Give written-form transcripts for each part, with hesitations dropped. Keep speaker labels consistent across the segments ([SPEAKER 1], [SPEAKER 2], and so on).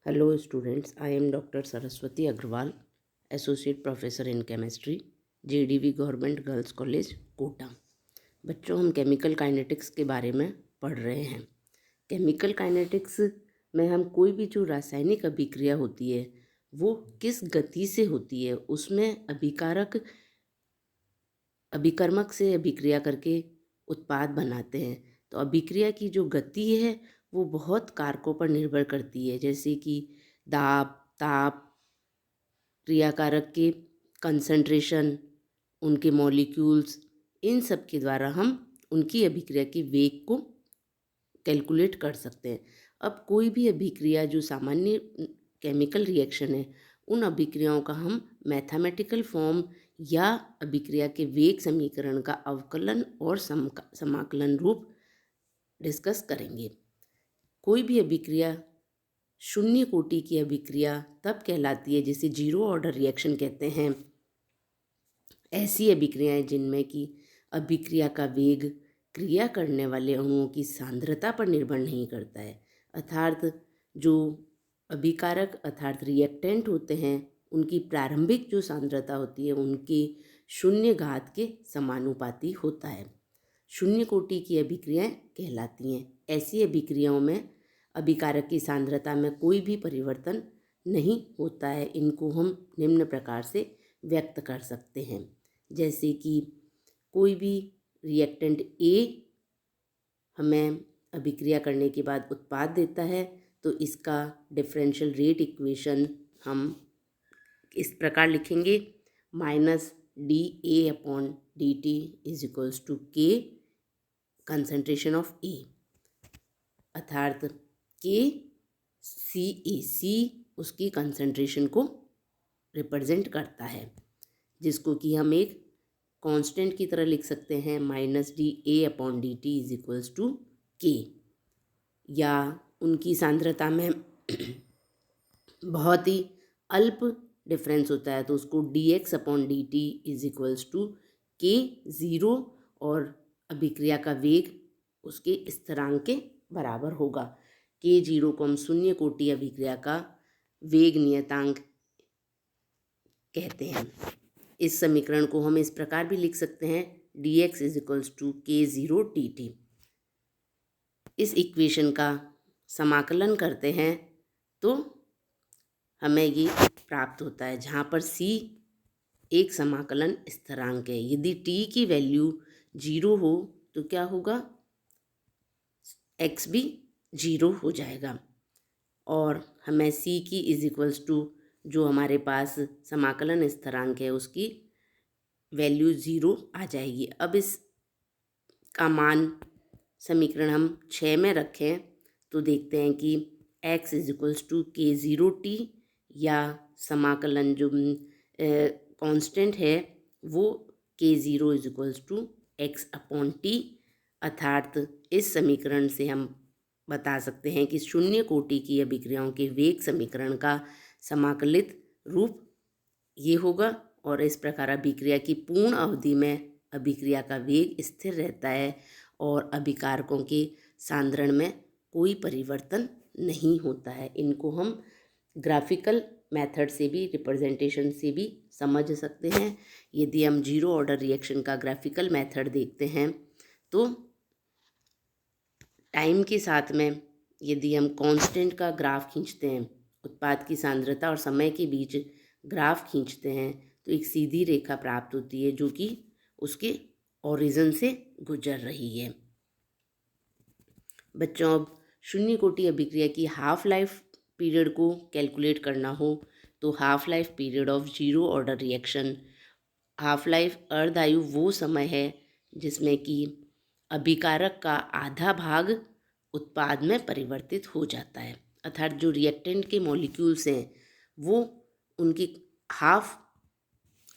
[SPEAKER 1] Hello students, I am Dr. Saraswati Agrawal, Associate Professor in Chemistry, JDV Government Girls College, Kota. बच्चों, हम chemical kinetics के बारे में पढ़ रहे हैं। केमिकल काइनेटिक्स में हम कोई भी जो रासायनिक अभिक्रिया होती है वो किस गति से होती है, उसमें अभिकर्मक से अभिक्रिया करके उत्पाद बनाते हैं। तो अभिक्रिया की जो गति है वो बहुत कारकों पर निर्भर करती है, जैसे कि दाब, ताप, क्रियाकारक के कंसंट्रेशन, उनके मॉलिक्यूल्स, इन सब के द्वारा हम उनकी अभिक्रिया के वेग को कैलकुलेट कर सकते हैं। अब कोई भी अभिक्रिया जो सामान्य केमिकल रिएक्शन है, उन अभिक्रियाओं का हम मैथमेटिकल फॉर्म या अभिक्रिया के वेग समीकरण का अवकलन और समाकलन रूप डिस्कस करेंगे। कोई भी अभिक्रिया शून्य कोटि की अभिक्रिया तब कहलाती है जिसे जीरो ऑर्डर रिएक्शन कहते हैं। ऐसी अभिक्रियाएं जिनमें कि अभिक्रिया का वेग क्रिया करने वाले अणुओं की सांद्रता पर निर्भर नहीं करता है, अर्थात जो अभिकारक अर्थात रिएक्टेंट होते हैं उनकी प्रारंभिक जो सांद्रता होती है उनके शून्य घात के समानुपाती होता है। शून्य कोटि की अभिक्रियाएं कहलाती हैं। ऐसी अभिक्रियाओं में अभिकारक की सांद्रता में कोई भी परिवर्तन नहीं होता है। इनको हम निम्न प्रकार से व्यक्त कर सकते हैं, जैसे कि कोई भी रिएक्टेंट ए हमें अभिक्रिया करने के बाद उत्पाद देता है तो इसका डिफरेंशियल रेट इक्वेशन हम इस प्रकार लिखेंगे, -dA/dt इज इक्वल्स टू के कंसंट्रेशन ऑफ ए, अर्थात के सी उसकी कंसंट्रेशन को रिप्रेजेंट करता है, जिसको कि हम एक कांस्टेंट की तरह लिख सकते हैं, -dA/dt इज इक्वल्स टू के। या उनकी सांद्रता में बहुत ही अल्प डिफरेंस होता है तो उसको dx/dt इज इक्वल्स टू के ज़ीरो और अभिक्रिया का वेग उसके स्थिरांक के बराबर होगा। के जीरो को हम शून्य कोटि अभिक्रिया का वेग नियतांक कहते हैं। इस समीकरण को हम इस प्रकार भी लिख सकते हैं, dx इज इक्वल्स टू के ज़ीरो dt। इस इक्वेशन का समाकलन करते हैं तो हमें ये प्राप्त होता है, जहाँ पर c एक समाकलन स्थिरांक है। यदि t की वैल्यू 0 हो तो क्या होगा, x भी 0 हो जाएगा और हमें c की इज इक्वल्स टू जो हमारे पास समाकलन स्थिरांक है उसकी वैल्यू 0 आ जाएगी। अब इस का मान समीकरण हम 6 में रखें तो देखते हैं कि x इज इक्वल्स टू के ज़ीरो टी या समाकलन जो कांस्टेंट है वो के zero is equals to x/t, अर्थात इस समीकरण से हम बता सकते हैं कि शून्य कोटि की अभिक्रियाओं के वेग समीकरण का समाकलित रूप ये होगा और इस प्रकार अभिक्रिया की पूर्ण अवधि में अभिक्रिया का वेग स्थिर रहता है और अभिकारकों के सांद्रण में कोई परिवर्तन नहीं होता है। इनको हम ग्राफिकल मेथड से भी, रिप्रेजेंटेशन से भी समझ सकते हैं। यदि हम जीरो ऑर्डर रिएक्शन का ग्राफिकल मेथड देखते हैं तो टाइम के साथ में यदि हम कांस्टेंट का ग्राफ खींचते हैं, उत्पाद की सांद्रता और समय के बीच ग्राफ खींचते हैं तो एक सीधी रेखा प्राप्त होती है जो कि उसके ओरिजिन से गुजर रही है। बच्चों, अब शून्य कोटि अभिक्रिया की हाफ लाइफ पीरियड को कैलकुलेट करना हो तो half life period of zero order reaction, half life अर्धायु वो समय है जिसमें कि अभिकारक का आधा भाग उत्पाद में परिवर्तित हो जाता है, अर्थात जो रिएक्टेंट के मॉलिक्यूल्स हैं वो उनकी हाफ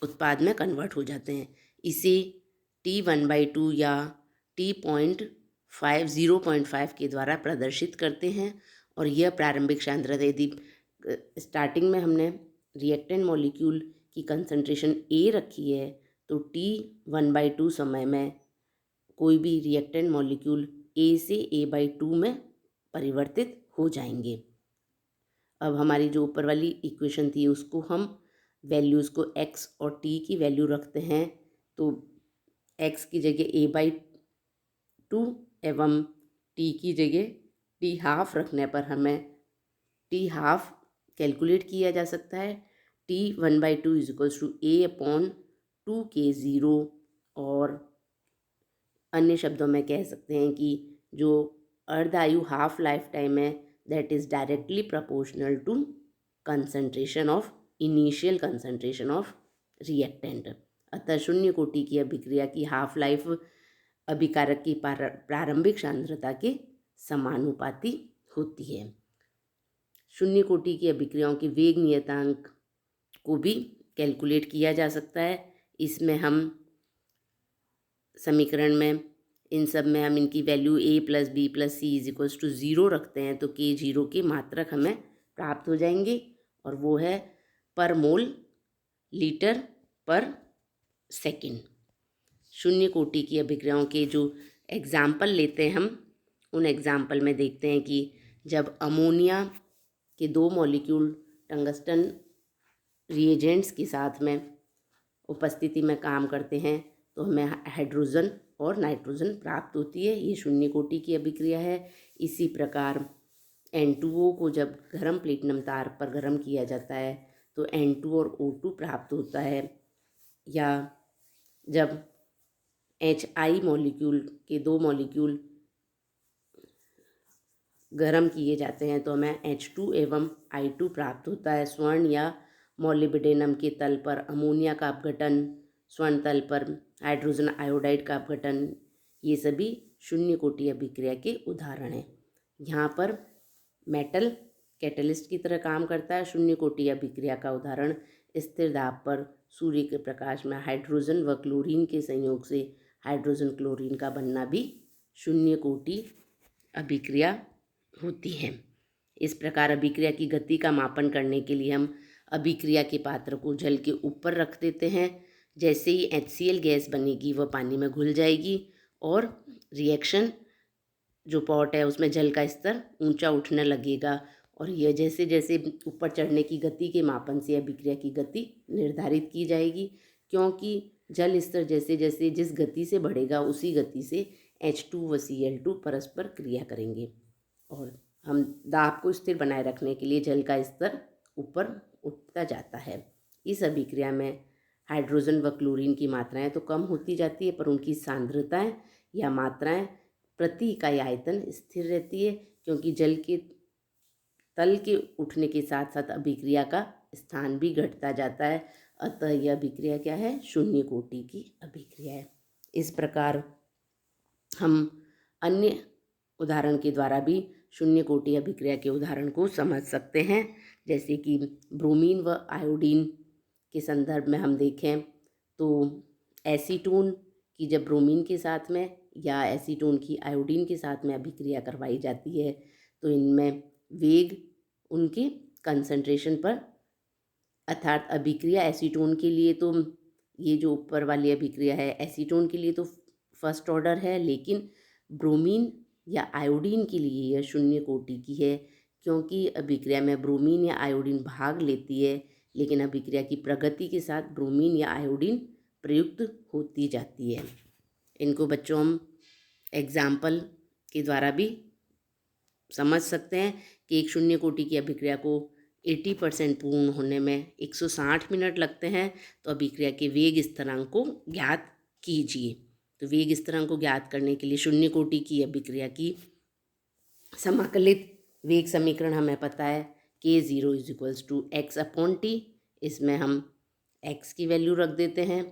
[SPEAKER 1] उत्पाद में कन्वर्ट हो जाते हैं। इसे T1/2 या T.5 के द्वारा प्रदर्शित करते हैं और यह प्रारंभिक सांद्रता, यदि स्टार्टिंग में हमने रिएक्टेंट मॉलिक्यूल की कंसंट्रेशन A रखी है तो T1/2 समय में कोई भी रिएक्टेंट मॉलिक्यूल A से A/2 में परिवर्तित हो जाएंगे। अब हमारी जो ऊपर वाली इक्वेशन थी उसको हम वैल्यूज़ को x और t की वैल्यू रखते हैं, तो x की जगह a/2 एवं t की जगह t½ रखने पर हमें t½ कैलकुलेट किया जा सकता है। t1/2 = a/2k0, और अन्य शब्दों में कह सकते हैं कि जो अर्धायु हाफ लाइफ टाइम है that is directly proportional to concentration of initial concentration of reactant. अतः शून्य कोटि की अभिक्रिया की हाफ लाइफ अभिकारक की प्रारंभिक सांद्रता के समानुपाती होती है। शून्य कोटि की अभिक्रियाओं के वेग नियतांक को भी कैलकुलेट किया जा सकता है। इसमें हम समीकरण में इन सब में हम इनकी वैल्यू a+b+c = 0 रखते हैं, तो k0 के मात्रक हमें प्राप्त हो जाएंगे, और वो है पर मोल लीटर पर सेकंड। शून्य कोटि की अभिक्रियाओं के जो एग्जाम्पल लेते हैं हम, उन एग्जाम्पल में देखते हैं कि जब अमोनिया के 2 मॉलिक्यूल टंगस्टन रिएजेंट्स के साथ में उपस्थिति में काम करते हैं तो हमें हाइड्रोजन और नाइट्रोजन प्राप्त होती है। ये शून्य कोटि की अभिक्रिया है। इसी प्रकार N2O को जब गर्म प्लेटिनम तार पर गर्म किया जाता है तो N2 और O2 प्राप्त होता है। या जब HI मॉलिक्यूल के 2 मॉलिक्यूल गर्म किए जाते हैं तो हमें H2 एवं I2 प्राप्त होता है। स्वर्ण या मोलिब्डेनम के तल पर अमोनिया का अपघटन, स्वर्ण तल पर हाइड्रोजन आयोडाइड का अपघटन, ये सभी शून्य कोटि अभिक्रिया के उदाहरण हैं। यहाँ पर मेटल कैटलिस्ट की तरह काम करता है। शून्य कोटि अभिक्रिया का उदाहरण स्थिर दाब पर सूर्य के प्रकाश में हाइड्रोजन व क्लोरीन के संयोग से हाइड्रोजन क्लोरीन का बनना भी शून्य कोटि अभिक्रिया होती है। इस प्रकार अभिक्रिया की गति का मापन करने के लिए हम अभिक्रिया के पात्र को जल के ऊपर रख देते हैं। जैसे ही HCl गैस बनेगी वह पानी में घुल जाएगी और रिएक्शन जो पॉट है उसमें जल का स्तर ऊंचा उठने लगेगा, और यह जैसे जैसे ऊपर चढ़ने की गति के मापन से अभिक्रिया की गति निर्धारित की जाएगी, क्योंकि जल स्तर जैसे जैसे जिस गति से बढ़ेगा उसी गति से H2 व Cl2 परस्पर क्रिया करेंगे, और हम दाब को स्थिर बनाए रखने के लिए जल का स्तर ऊपर उठता जाता है। इस अभिक्रिया में हाइड्रोजन व क्लोरीन की मात्राएं तो कम होती जाती है, पर उनकी सांद्रताएं या मात्राएं प्रति इकाई आयतन स्थिर रहती है, क्योंकि जल के तल के उठने के साथ साथ अभिक्रिया का स्थान भी घटता जाता है। अतः यह अभिक्रिया क्या है? शून्य कोटि की अभिक्रिया है। इस प्रकार हम अन्य उदाहरण के द्वारा भी शून्य कोटि अभिक्रिया के उदाहरण को समझ सकते हैं। जैसे कि ब्रोमीन व आयोडीन के संदर्भ में हम देखें तो एसीटोन की जब ब्रोमीन के साथ में या एसीटोन की आयोडीन के साथ में अभिक्रिया करवाई जाती है तो इनमें वेग उनके कंसंट्रेशन पर, अर्थात अभिक्रिया एसीटोन के लिए तो ये जो ऊपर वाली अभिक्रिया है एसीटोन के लिए तो फर्स्ट ऑर्डर है, लेकिन ब्रोमीन या आयोडीन के लिए यह शून्य कोटि की है, क्योंकि अभिक्रिया में ब्रोमीन या आयोडीन भाग लेती है, लेकिन अभिक्रिया की प्रगति के साथ ब्रोमीन या आयोडीन प्रयुक्त होती जाती है। इनको बच्चों हम एग्जाम्पल के द्वारा भी समझ सकते हैं कि एक शून्य कोटि की अभिक्रिया को 80% पूर्ण होने में 160 मिनट लगते हैं। तो अभिक्रिया के वेग स्थिरांक को ज्ञात कीजिए। तो वेग स्थिरांक को ज्ञात करने के लिए शून्य कोटि की अभिक्रिया की समाकलित वेग समीकरण हमें पता है k0 = x/t। इसमें हम x की वैल्यू रख देते हैं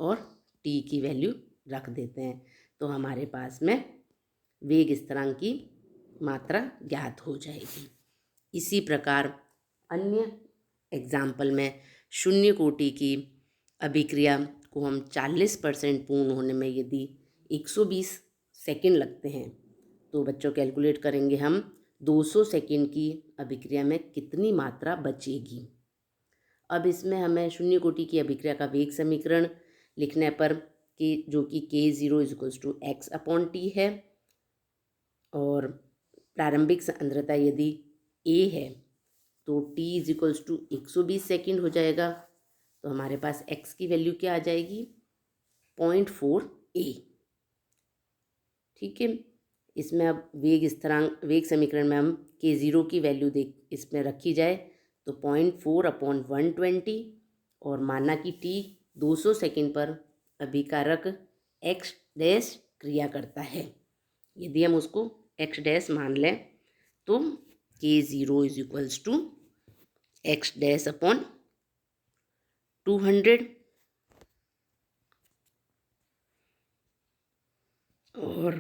[SPEAKER 1] और t की वैल्यू रख देते हैं, तो हमारे पास में वेग स्थिरांक की मात्रा ज्ञात हो जाएगी। इसी प्रकार अन्य एग्जाम्पल में शून्य कोटि की अभिक्रिया को हम 40% पूर्ण होने में यदि 120 सेकंड लगते हैं तो बच्चों कैलकुलेट करेंगे हम 200 सेकंड की अभिक्रिया में कितनी मात्रा बचेगी। अब इसमें हमें शून्य कोटि की अभिक्रिया का वेग समीकरण लिखने पर कि जो कि k0 = x/t है, और प्रारंभिक सांद्रता यदि A है तो t is equals to 120 second हो जाएगा। तो हमारे पास x की वैल्यू क्या आ जाएगी, 0.4a। ठीक है, इसमें अब वेग समीकरण में हम k0 की वैल्यू देख इसमें रखी जाए तो 0.4/120, और माना कि t 200 सेकेंड पर अभिकारक x डैश क्रिया करता है। यदि हम उसको x डैश मान लें तो k0 is equals to x dash upon 200, और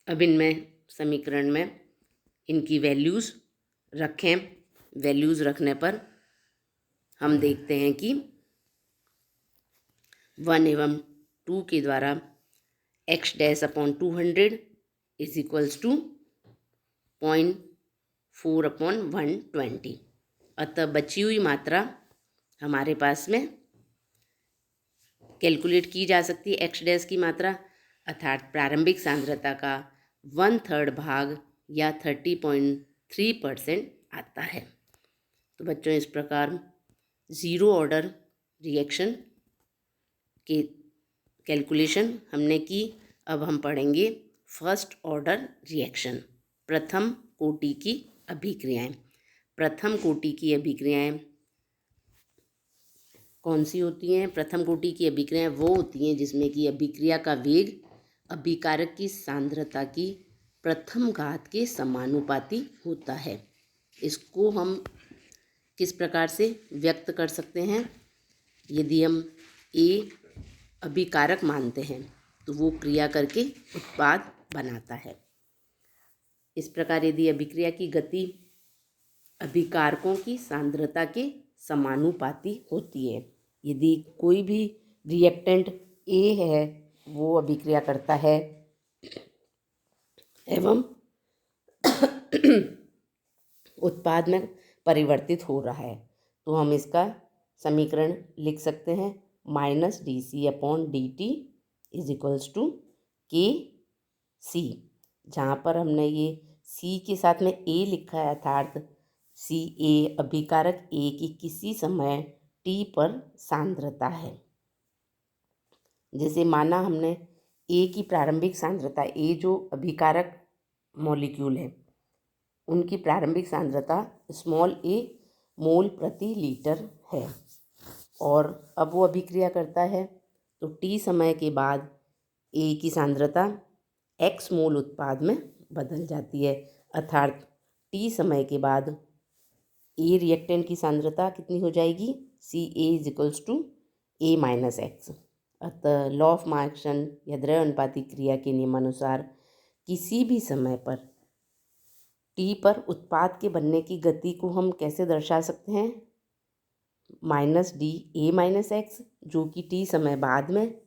[SPEAKER 1] अब इनमें समीकरण में इनकी वैल्यूज़ रखें। वैल्यूज़ रखने पर हम देखते हैं कि 1 एवं 2 के द्वारा x dash upon 200 is equals to 0.4/120। अतः बची हुई मात्रा हमारे पास में कैलकुलेट की जा सकती है x डैश की मात्रा, अर्थात प्रारंभिक सांद्रता का 1/3 भाग या 30.3% आता है। तो बच्चों, इस प्रकार ज़ीरो ऑर्डर रिएक्शन के कैलकुलेशन हमने की। अब हम पढ़ेंगे फर्स्ट ऑर्डर रिएक्शन, प्रथम कोटि की अभिक्रियाएं। प्रथम कोटि की अभिक्रियाएं कौन सी होती हैं? प्रथम कोटि की अभिक्रियाएं वो होती हैं जिसमें कि अभिक्रिया का वेग अभिकारक की सांद्रता की प्रथम घात के समानुपाती होता है। इसको हम किस प्रकार से व्यक्त कर सकते हैं? यदि हम A अभिकारक मानते हैं तो वो क्रिया करके उत्पाद बनाता है। इस प्रकार यदि अभिक्रिया की गति अभिकारकों की सांद्रता के समानुपाती होती है, यदि कोई भी रिएक्टेंट A है वो अभिक्रिया करता है एवं उत्पाद में परिवर्तित हो रहा है, तो हम इसका समीकरण लिख सकते हैं -dC/dt is equals to KC, जहाँ पर हमने ये C के साथ में A लिखा है, अर्थात CA अभिकारक A की किसी समय t पर सांद्रता है। जैसे माना हमने A की प्रारंभिक सांद्रता, A जो अभिकारक मॉलिक्यूल है उनकी प्रारंभिक सांद्रता a मोल प्रति लीटर है, और अब वो अभिक्रिया करता है तो t समय के बाद A की सांद्रता x मोल उत्पाद में बदल जाती है, अर्थात t समय के बाद A रिएक्टेंट की सांद्रता कितनी हो जाएगी, CA is equals to A minus x. अतः लॉ ऑफ मार्क्सन या द्रव्य अनुपाती क्रिया के नियमानुसार किसी भी समय पर t पर उत्पाद के बनने की गति को हम कैसे दर्शा सकते हैं, -dA माइनस एक्स, जो कि t समय बाद में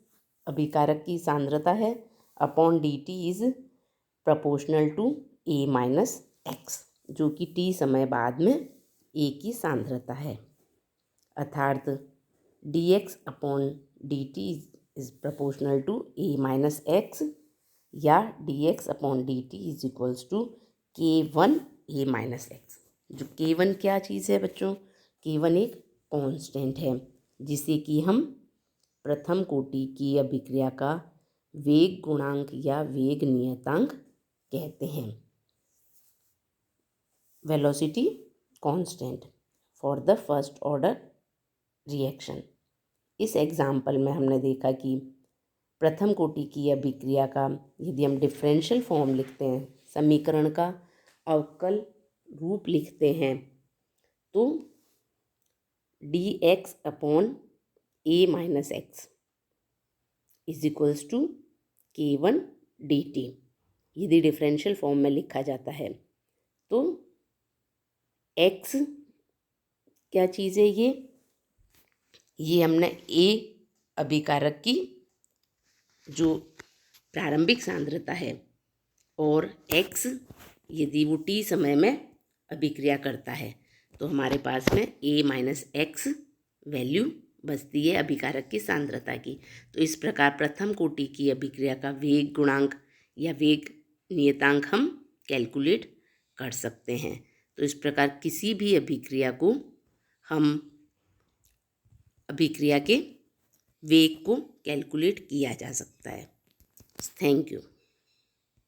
[SPEAKER 1] अभिकारक की सांद्रता है, upon dt is proportional to A minus x, जो कि t समय बाद में A की सांद्रता है, अर्थात dx upon dt is proportional to A minus x, या dx upon dt is equals to K1 A minus x. जो K1 क्या चीज़ है बच्चों? K1 एक कांस्टेंट है जिसे कि हम प्रथम कोटि की अभिक्रिया का वेग गुणांक या वेग नियतांक कहते हैं, velocity constant for the first order reaction. इस एग्जाम्पल में हमने देखा कि प्रथम कोटि की अभिक्रिया का यदि हम डिफरेंशियल फॉर्म लिखते हैं, समीकरण का अवकल रूप लिखते हैं, तो dx upon A minus x is equals to K1 dt यदि डिफरेंशियल फॉर्म में लिखा जाता है, तो x क्या चीज़ है? ये हमने A अभिकारक की जो प्रारंभिक सांद्रता है, और x यदि वो t समय में अभिक्रिया करता है, तो हमारे पास में A माइनस एक्स वैल्यू बचती है अभिकारक की सांद्रता की। तो इस प्रकार प्रथम कोटि की अभिक्रिया का वेग गुणांक या वेग नियतांक हम कैलकुलेट कर सकते हैं। तो इस प्रकार किसी भी अभिक्रिया को हम अभिक्रिया के वेग को कैलकुलेट किया जा सकता है। Thank you.